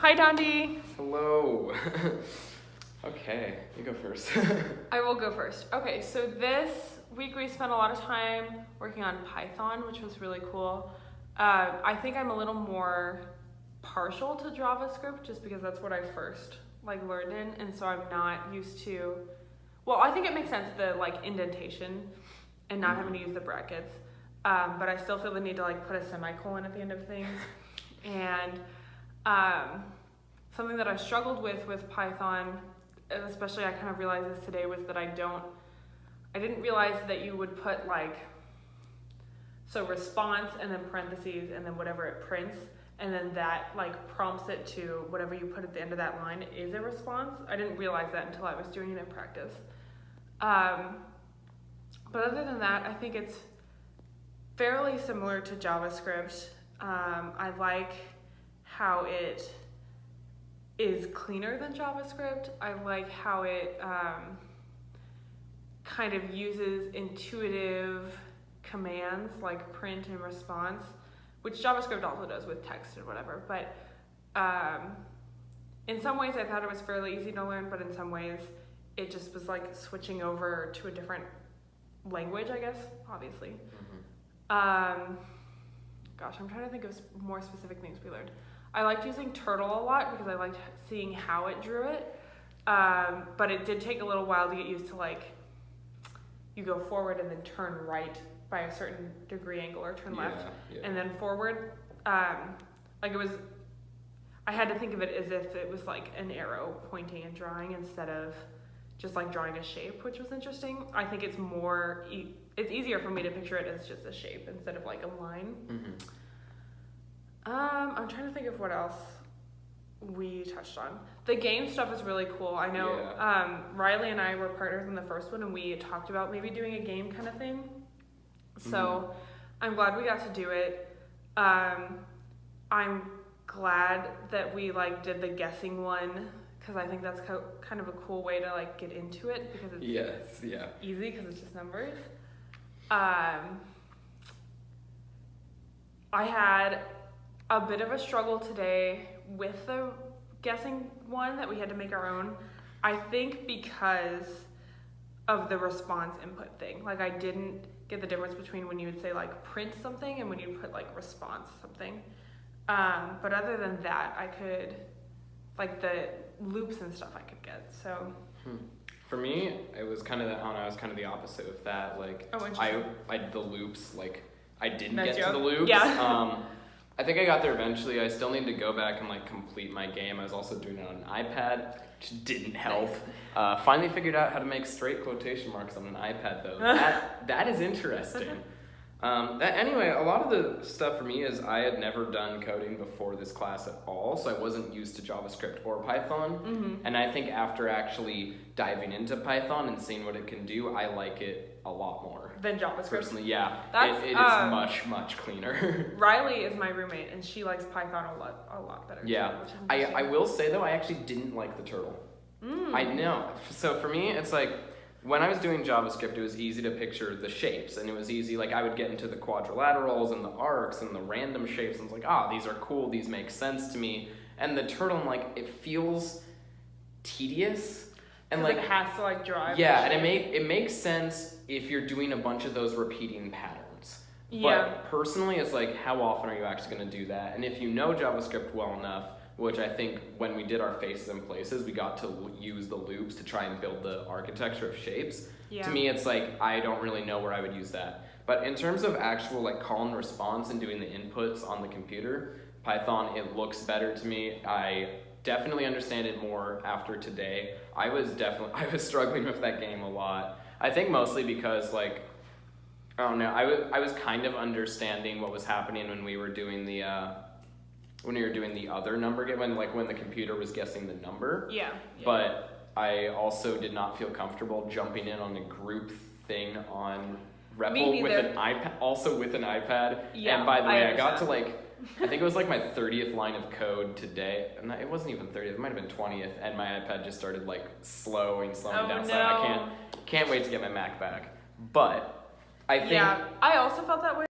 Hi, Dondi. Hello. Okay, you go first. I will go first. Okay, so this week we spent a lot of time working on Python, which was really cool. I think I'm a little more partial to JavaScript just because that's what I first learned in, and so I'm not used to. Well, I think it makes sense, the indentation and not having to use the brackets, but I still feel the need to put a semicolon at the end of things. And something that I struggled with Python, especially I kind of realized this today, was that I didn't realize that you would put so response and then parentheses and then whatever it prints, and then that prompts it to whatever you put at the end of that line is a response. I didn't realize that until I was doing it in practice. But other than that, I think it's fairly similar to JavaScript. I like how it is cleaner than JavaScript. I like how it kind of uses intuitive commands like print and response, which JavaScript also does with text and whatever. But in some ways I thought it was fairly easy to learn, but in some ways it just was switching over to a different language, I guess, obviously. Gosh, I'm trying to think of more specific things we learned. I liked using Turtle a lot because I liked seeing how it drew it, but it did take a little while to get used to you go forward and then turn right by a certain degree angle, or turn left and then forward. I had to think of it as if it was an arrow pointing and drawing instead of just drawing a shape, which was interesting. I think it's more, it's easier for me to picture it as just a shape instead of a line. I'm trying to think of what else we touched on. The game stuff is really cool. I know Riley and I were partners in the first one, and we talked about maybe doing a game kind of thing. So I'm glad we got to do it. I'm glad that we did the guessing one, because I think that's kind of a cool way to get into it, because it's easy because it's just numbers. I had a bit of a struggle today with the guessing one, that we had to make our own. I think because of the response input thing. I didn't get the difference between when you would say print something and when you put response something. But other than that, I could the loops and stuff I could get. So for me, it was kind of the opposite of that. The loops, I didn't get to the loops. Yeah. I think I got there eventually. I still need to go back and complete my game. I was also doing it on an iPad, which didn't help. Finally figured out how to make straight quotation marks on an iPad though. That is interesting. Anyway, a lot of the stuff for me is I had never done coding before this class at all, so I wasn't used to JavaScript or Python. And I think after actually diving into Python and seeing what it can do, I like it a lot more. Than JavaScript? Personally, yeah. It is much, much cleaner. Riley is my roommate, and she likes Python a lot better. Yeah. Too, I will say, though, I actually didn't like the turtle. I know. So for me, it's when I was doing JavaScript, it was easy to picture the shapes, and it was easy, I would get into the quadrilaterals and the arcs and the random shapes, and it's these are cool, these make sense to me. And the turtle, it feels tedious. And it has to drive. Yeah, and it makes sense if you're doing a bunch of those repeating patterns. Yeah. But personally, it's how often are you actually going to do that? And if you know JavaScript well enough, which I think when we did our faces and places, we got to use the loops to try and build the architecture of shapes. Yeah. To me, it's I don't really know where I would use that. But in terms of actual call and response and doing the inputs on the computer, Python, it looks better to me. I definitely understand it more after today. I was struggling with that game a lot. I think mostly because I don't know, I was kind of understanding what was happening when we were doing the other number game, when the computer was guessing the number. Yeah. But I also did not feel comfortable jumping in on a group thing on REPL with an iPad. Yeah. And by the way, I got to I think it was my 30th line of code today, and it wasn't even 30th, it might have been 20th, and my iPad just started slowing down. No. So I can't wait to get my Mac back. But I think I also felt that way.